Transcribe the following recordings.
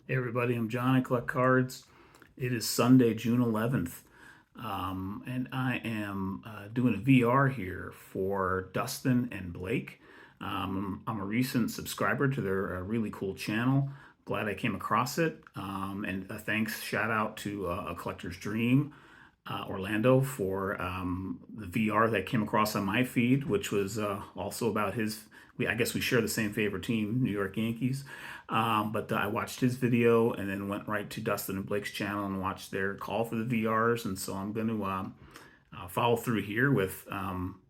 Hey everybody, I'm John. I collect cards. It is Sunday, June 11th, and I am doing a VR here for Dustin and Blake. I'm a recent subscriber to their really cool channel. Glad I came across it. And a thanks, shout out to A Collector's Dream, Orlando, for the VR that came across on my feed, which was also about his. I guess we share the same favorite team, New York Yankees. But I watched his video and then went right to Dustin and Blake's channel and watched their call for the VRs. And so I'm going to follow through here with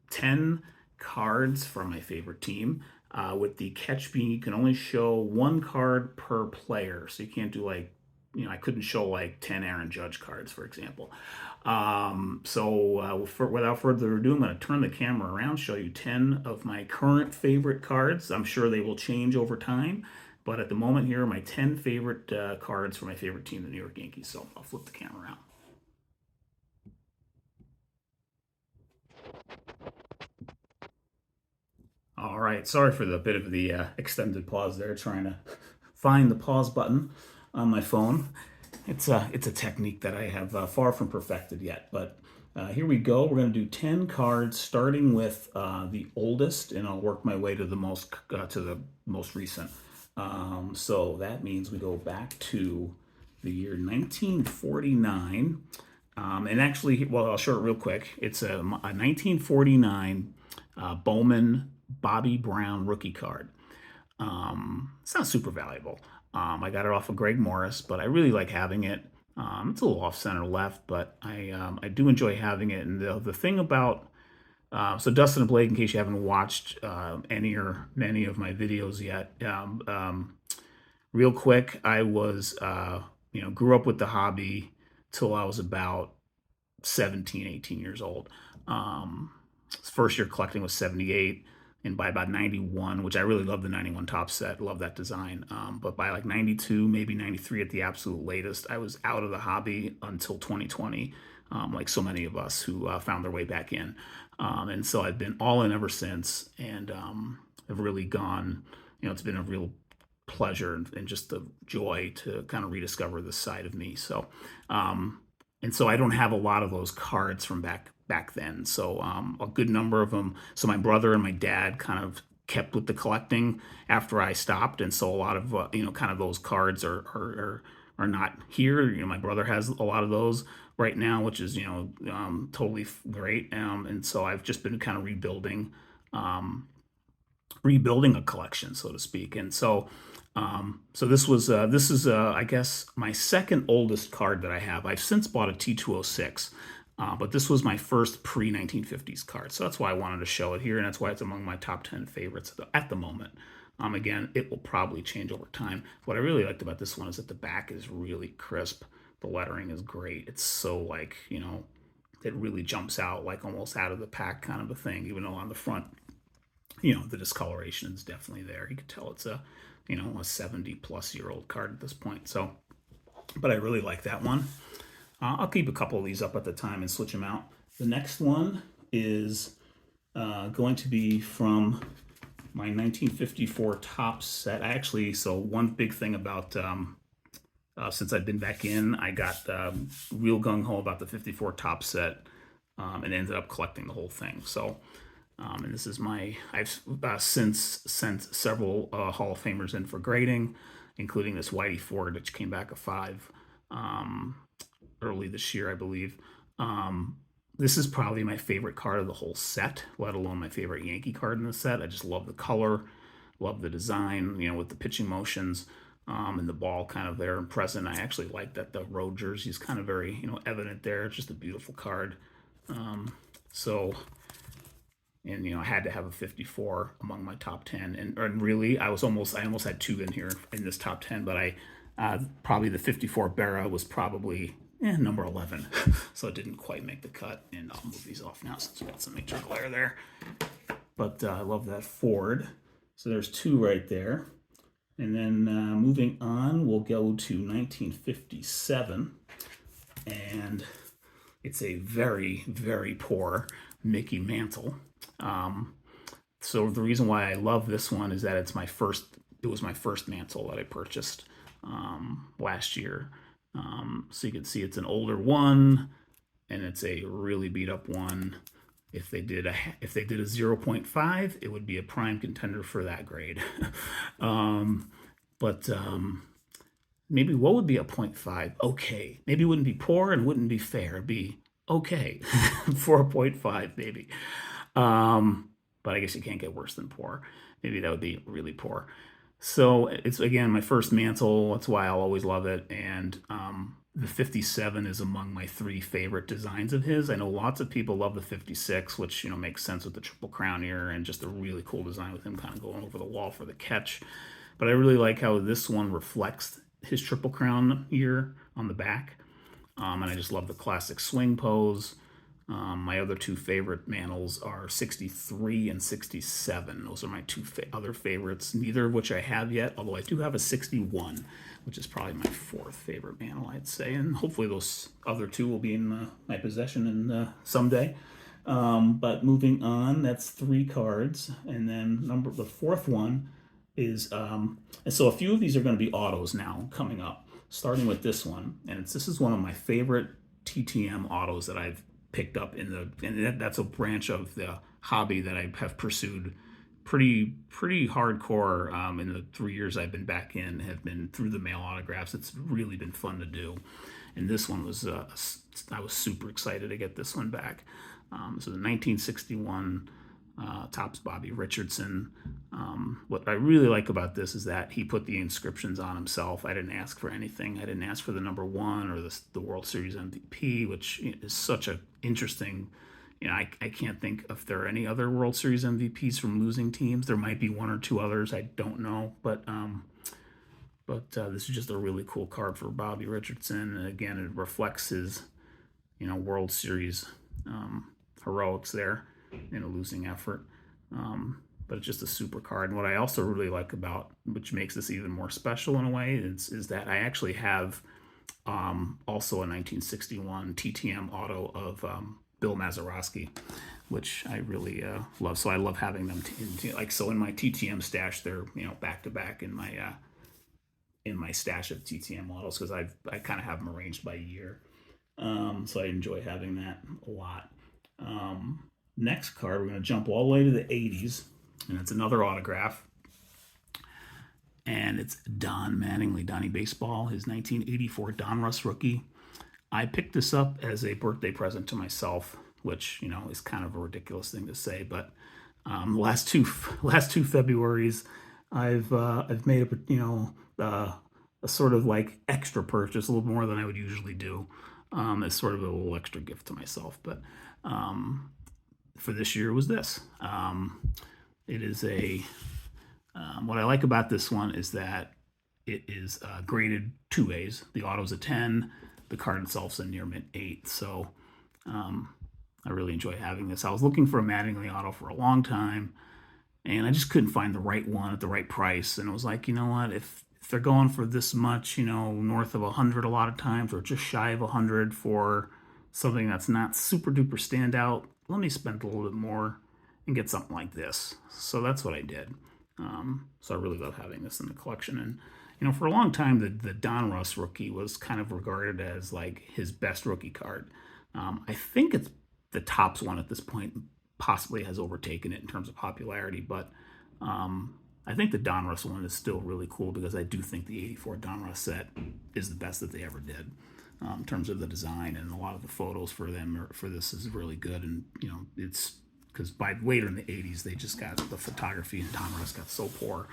10 cards from my favorite team. With the catch being you can only show one card per player. So you can't do I couldn't show like 10 Aaron Judge cards, for example. Without further ado, I'm going to turn the camera around, show you 10 of my current favorite cards. I'm sure they will change over time, but at the moment here are my 10 favorite cards for my favorite team, the New York Yankees. So I'll flip the camera around. All right, sorry for the bit of the extended pause there, trying to find the pause button on my phone. It's a technique that I have far from perfected yet, but here we go. We're going to do 10 cards, starting with the oldest, and I'll work my way to the most recent. So that means we go back to the year 1949. And actually, well, I'll show it real quick. It's a 1949 Bowman Bobby Brown rookie card. It's not super valuable. I got it off of Greg Morris, but I really like having it. It's a little off center left, but I do enjoy having it. And the thing about so Dustin and Blake, in case you haven't watched any or many of my videos yet, real quick, I was grew up with the hobby till I was about 17, 18 years old. First year collecting was 78. And by about 91, which I really love the 91 top set, love that design. But by like 92, maybe 93 at the absolute latest, I was out of the hobby until 2020, like so many of us who found their way back in. And so I've been all in ever since, and have really gone, it's been a real pleasure and just the joy to kind of rediscover this side of me. So, and so I don't have a lot of those cards from back then. So a good number of them. So my brother and my dad kind of kept with the collecting after I stopped, and so a lot of kind of those cards are not here. My brother has a lot of those right now, which is totally great. And so I've just been kind of rebuilding a collection, so to speak. And so this is I guess my second oldest card that I have. I've since bought a T206, but this was my first pre-1950s card. So that's why I wanted to show it here, and that's why it's among my top 10 favorites at the moment. Again, it will probably change over time. What I really liked about this one is that the back is really crisp. The lettering is great. It's so it really jumps out, like almost out of the pack kind of a thing, even though on the front, the discoloration is definitely there. You can tell it's a 70 plus year old card at this point. So, but I really like that one. I'll keep a couple of these up at the time and switch them out. The next one is going to be from my 1954 top set. So one big thing about since I've been back in, I got real gung-ho about the 54 top set, and ended up collecting the whole thing. So, and this is I've since sent several Hall of Famers in for grading, including this Whitey Ford, which came back a 5 early this year, I believe. This is probably my favorite card of the whole set, let alone my favorite Yankee card in the set. I just love the color, love the design, with the pitching motions, and the ball kind of there and present. I actually like that the road jersey is kind of very, evident there. It's just a beautiful card. And I had to have a 54 among my top 10, and really I almost had 2 in here in this top 10, but I probably the 54 Berra was probably number 11, so it didn't quite make the cut. And I'll move these off now since we got some major glare there. But I love that Ford. So there's 2 right there. And then moving on, we'll go to 1957, and it's a very, very poor Mickey Mantle. So the reason why I love this one is that it was my first Mantle that I purchased. last year. So you can see it's an older one, and it's a really beat up one. If they did a 0.5, it would be a prime contender for that grade. But maybe what would be a 0.5? Okay. Maybe it wouldn't be poor and wouldn't be fair. It'd be okay for a 0.5, maybe. But I guess you can't get worse than poor. Maybe that would be really poor. So it's, again, my first mantle. That's why I'll always love it. And the 57 is among my 3 favorite designs of his. I know lots of people love the 56, which, makes sense with the Triple Crown ear and just a really cool design with him kind of going over the wall for the catch. But I really like how this one reflects his Triple Crown ear on the back. And I just love the classic swing pose. My other 2 favorite mantles are 63 and 67. Those are my 2 other favorites, neither of which I have yet, although I do have a 61, which is probably my 4th favorite mantle, I'd say. And hopefully those other 2 will be in my possession someday. But moving on, that's 3 cards. And then the 4th one is, and so a few of these are going to be autos now coming up, starting with this one. And this is one of my favorite TTM autos that I've picked up and that's a branch of the hobby that I have pursued pretty hardcore in the 3 years I've been back in, have been through the mail autographs. It's really been fun to do. And this one was, I was super excited to get this one back. So the 1961 Topps Bobby Richardson. What I really like about this is that he put the inscriptions on himself. I didn't ask for anything. I didn't ask for the number 1 or the World Series MVP, which is such an interesting. I can't think if there are any other World Series MVPs from losing teams. There might be 1 or 2 others. I don't know, but this is just a really cool card for Bobby Richardson. And again, it reflects his, World Series heroics there in a losing effort. But it's just a super card. And what I also really like about, which makes this even more special in a way, is that I actually have also a 1961 TTM auto of Bill Mazeroski, which I really love. So I love having them in my TTM stash. They're back to back in my stash of TTM autos because I kind of have them arranged by year. So I enjoy having that a lot. Next card, we're going to jump all the way to the 80s, and it's another autograph. And it's Don Mattingly, Donnie Baseball, his 1984 Donruss rookie. I picked this up as a birthday present to myself, which, is kind of a ridiculous thing to say. But last two Februaries, I've made a sort of like extra purchase, a little more than I would usually do, as sort of a little extra gift to myself. But for this year was this. It is what I like about this one is that it is graded 2As. The auto's a 10. The card itself's a near mint 8. So I really enjoy having this. I was looking for a Mattingly auto for a long time, and I just couldn't find the right one at the right price. And it was like, you know what? If they're going for this much, north of 100 a lot of times, or just shy of 100 for something that's not super duper standout, let me spend a little bit more and get something like this. So that's what I did. So I really love having this in the collection. And, for a long time, the Donruss rookie was kind of regarded as like his best rookie card. I think it's the Topps one at this point possibly has overtaken it in terms of popularity, but I think the Donruss one is still really cool because I do think the 84 Donruss set is the best that they ever did. In terms of the design, and a lot of the photos for this is really good. And it's because by later in the 80s they just got the photography in Donruss got so poor.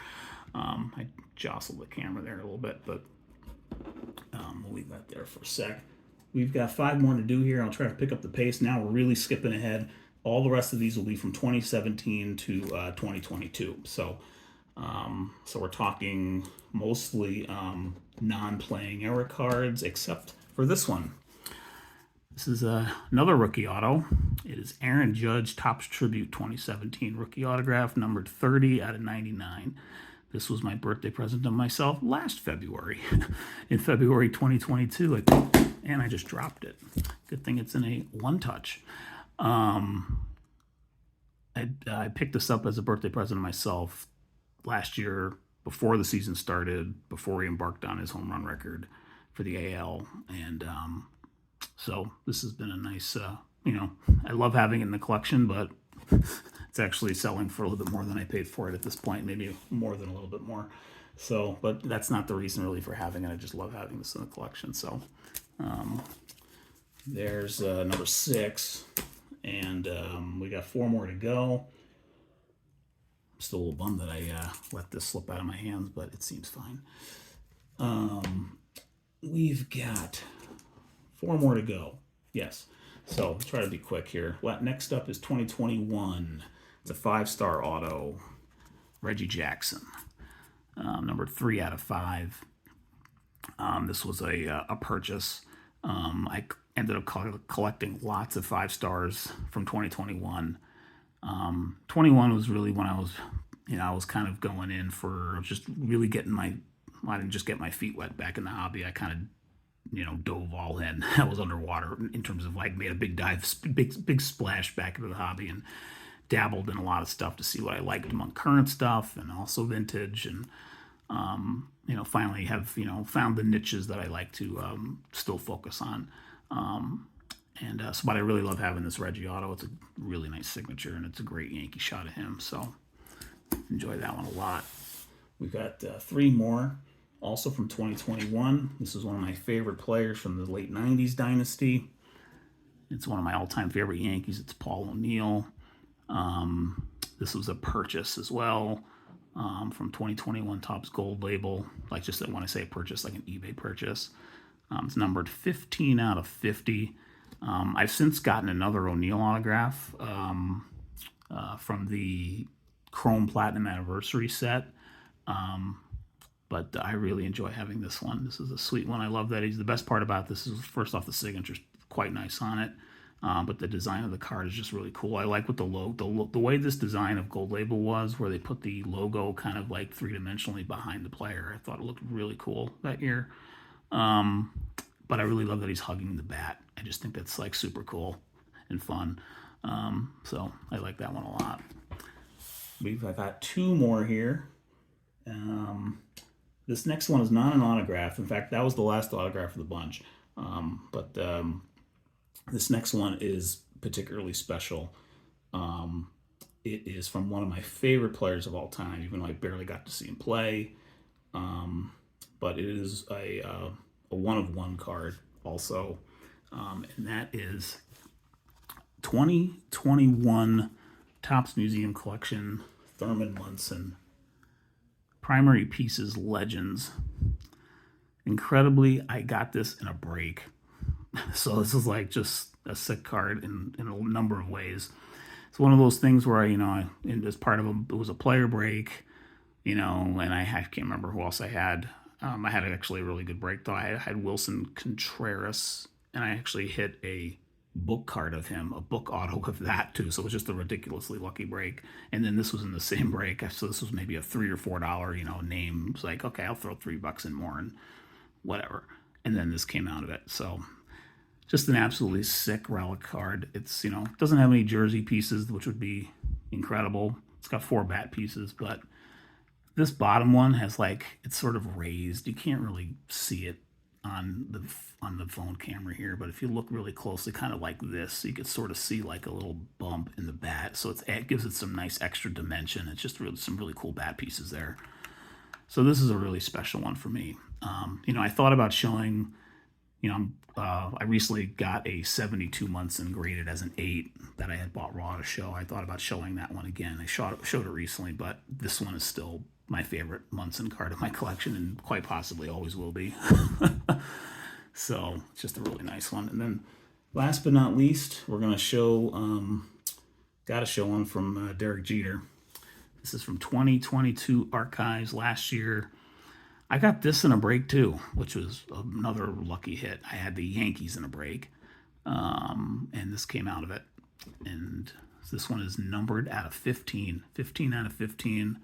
I jostled the camera there a little bit, but we'll leave that there for a sec. We've got 5 more to do here. I'll try to pick up the pace. Now we're really skipping ahead. All the rest of these will be from 2017 to 2022. So we're talking mostly non-playing era cards, except for this one. This is another rookie auto. It is Aaron Judge Topps Tribute 2017 rookie autograph, numbered 30 out of 99. This was my birthday present to myself last February, in February 2022, I think, and I just dropped it. Good thing it's in a one-touch. I picked this up as a birthday present to myself last year, before the season started, before he embarked on his home run record for the AL. And so this has been a nice, I love having it in the collection, but it's actually selling for a little bit more than I paid for it at this point, maybe more than a little bit more. So, but that's not the reason really for having it. I just love having this in the collection. So there's number 6, and we got 4 more to go. I'm still a little bummed that I let this slip out of my hands, but it seems fine. We've got 4 more to go. Yes. So try to be quick here. Next up is 2021. It's a 5-star auto. Reggie Jackson. Number 3 out of 5. This was a purchase. I ended up collecting lots of 5 stars from 2021. 21 was really when I was kind of going in for just really getting I didn't just get my feet wet back in the hobby. I kind of, dove all in. I was underwater in terms of made a big dive, big splash back into the hobby, and dabbled in a lot of stuff to see what I liked among current stuff and also vintage, and finally have found the niches that I like to still focus on. But I really love having this Reggie auto. It's a really nice signature, and it's a great Yankee shot of him. So enjoy that one a lot. We've got 3 more, also from 2021. This is one of my favorite players from the late 90s dynasty. It's one of my all-time favorite Yankees. It's Paul O'Neill. This was a purchase as well, from 2021 Topps Gold label. Just when I say a purchase, like an eBay purchase. It's numbered 15 out of 50. I've since gotten another O'Neill autograph from the Chrome Platinum Anniversary set. But I really enjoy having this one. This is a sweet one. I love that. The best part about this is, first off, the signature's quite nice on it. But the design of the card is just really cool. I like what the way this design of Gold Label was, where they put the logo kind of 3-dimensionally behind the player. I thought it looked really cool that year. But I really love that he's hugging the bat. I just think that's super cool and fun. So I like that one a lot. I've got 2 more here. This next one is not an autograph. In fact, that was the last autograph of the bunch. But this next one is particularly special. It is from one of my favorite players of all time, even though I barely got to see him play. But it is a 1-of-1 card also. And that is 2021 Topps Museum Collection Thurman Munson Primary Pieces Legends. Incredibly, I got this in a break. So this is just a sick card in a number of ways. It's one of those things where as part of it was a player break, and I can't remember who else I had. I had actually a really good break though. I had Wilson Contreras, and I actually hit a book card of him, a book auto of that too. So it was just a ridiculously lucky break. And then this was in the same break, so this was maybe a $3 or $4 name. It's okay, I'll throw $3 in more and whatever. And then this came out of it. So just an absolutely sick relic card. It's doesn't have any jersey pieces, which would be incredible. It's got 4 bat pieces, but this bottom one has it's sort of raised. You can't really see it on the phone camera here, but if you look really closely, kind of like this, you could sort of see a little bump in the bat. So it gives it some nice extra dimension. It's just some really cool bat pieces there. So this is a really special one for me. I thought about showing, I recently got a 72 Munson graded as an 8 that I had bought raw to show. I thought about showing that one again. I showed it recently, but this one is still my favorite Munson card of my collection, and quite possibly always will be. So it's just a really nice one. And then last but not least, we're going to show, got to show one from Derek Jeter. This is from 2022 Archives last year. I got this in a break too, which was another lucky hit. I had the Yankees in a break, and this came out of it. And this one is numbered out of 15 out of 15.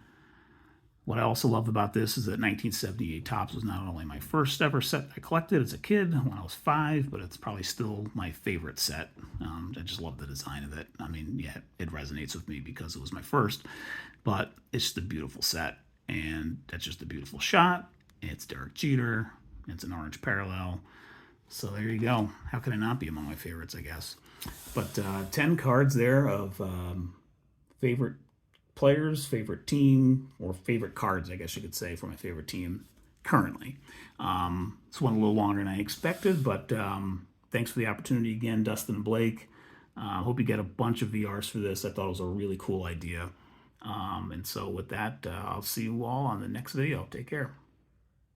What I also love about this is that 1978 Topps was not only my first ever set I collected as a kid when I was 5, but it's probably still my favorite set. I just love the design of it. I mean, yeah, it resonates with me because it was my first, but it's just a beautiful set. and that's just a beautiful shot. It's Derek Jeter. It's an orange parallel. So there you go. How could it not be among my favorites, I guess? But 10 cards there of favorite players, favorite team, or favorite cards, I guess you could say, for my favorite team currently. This went a little longer than I expected, but thanks for the opportunity again, Dustin Blake. Hope you get a bunch of VRs for this. I thought it was a really cool idea. And so with that, I'll see you all on the next video. Take care.